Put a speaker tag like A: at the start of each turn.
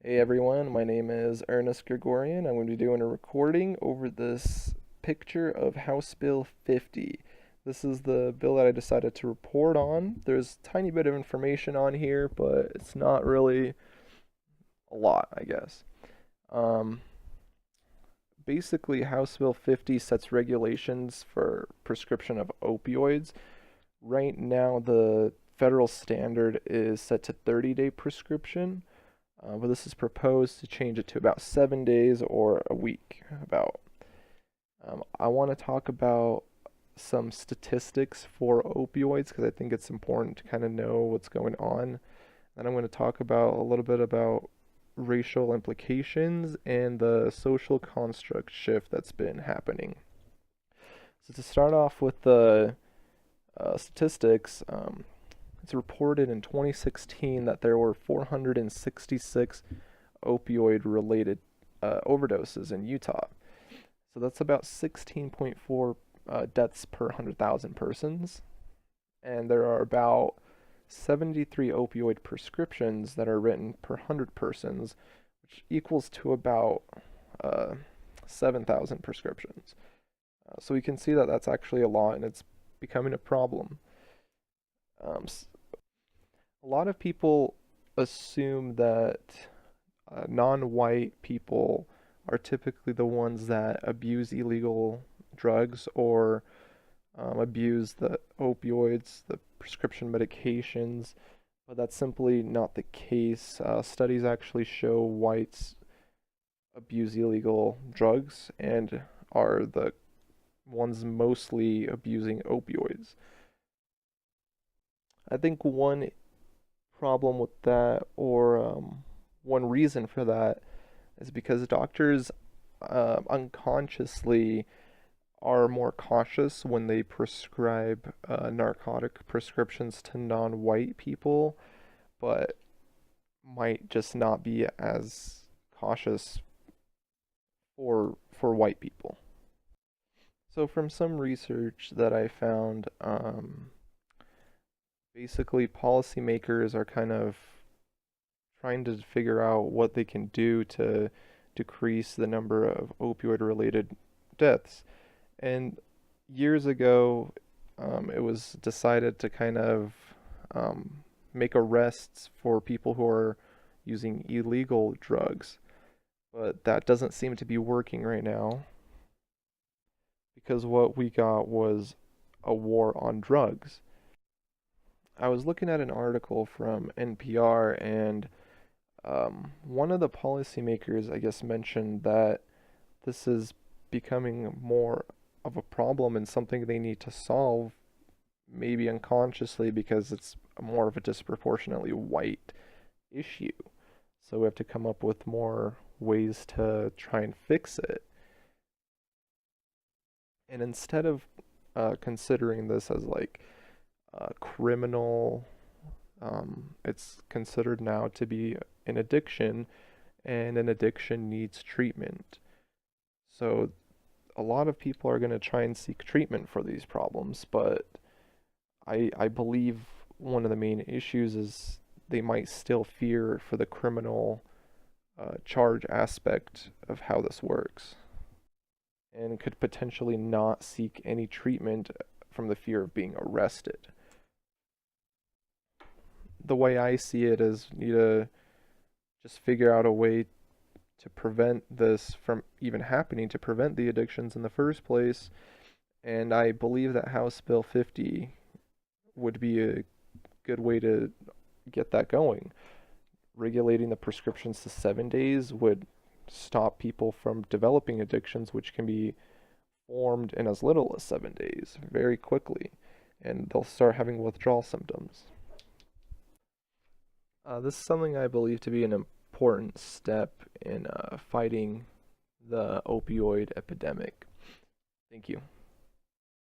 A: Hey everyone, my name is Ernest Gregorian. I'm going to be doing a recording over this picture of House Bill 50. This is the bill that I decided to report on. There's a tiny bit of information on here, but it's not really a lot, I guess. Um, Basically, House Bill 50 sets regulations for prescription of opioids. Right now, the federal standard is set to 30-day prescription. But this is proposed to change it to about 7 days or a week. I want to talk about some statistics for opioids because I think it's important to kind of know what's going on. Then I'm going to talk about a little bit about racial implications and the social construct shift that's been happening. So to start off with the statistics, it's reported in 2016 that there were 466 opioid related overdoses in Utah. So that's about 16.4 deaths per 100,000 persons. And there are about 73 opioid prescriptions that are written per 100 persons, which equals to about 7,000 prescriptions. So we can see that that's actually a lot and it's becoming a problem. Um, a lot of people assume that non-white people are typically the ones that abuse illegal drugs or abuse the opioids, the prescription medications, but that's simply not the case. Studies actually show whites abuse illegal drugs and are the ones mostly abusing opioids. I think one problem with that, or one reason for that, is because doctors unconsciously are more cautious when they prescribe narcotic prescriptions to non-white people, but might just not be as cautious for white people. So from some research that I found, basically policymakers are kind of trying to figure out what they can do to decrease the number of opioid related deaths. And years ago, it was decided to kind of make arrests for people who are using illegal drugs. But that doesn't seem to be working right now because what we got was a war on drugs. I was looking at an article from NPR, and one of the policymakers, I guess, mentioned that this is becoming more of a problem and something they need to solve, maybe unconsciously, because it's more of a disproportionately white issue. So we have to come up with more ways to try and fix it. And instead of considering this as like criminal, it's considered now to be an addiction, and an addiction needs treatment. So a lot of people are going to try and seek treatment for these problems, but I believe one of the main issues is they might still fear for the criminal charge aspect of how this works, and could potentially not seek any treatment from the fear of being arrested. The way I see it is you need to just figure out a way to prevent this from even happening, to prevent the addictions in the first place. And I believe that House Bill 50 would be a good way to get that going. Regulating the prescriptions to 7 days would stop people from developing addictions, which can be formed in as little as 7 days very quickly, and they'll start having withdrawal symptoms. This is something I believe to be an important step in fighting the opioid epidemic. Thank you.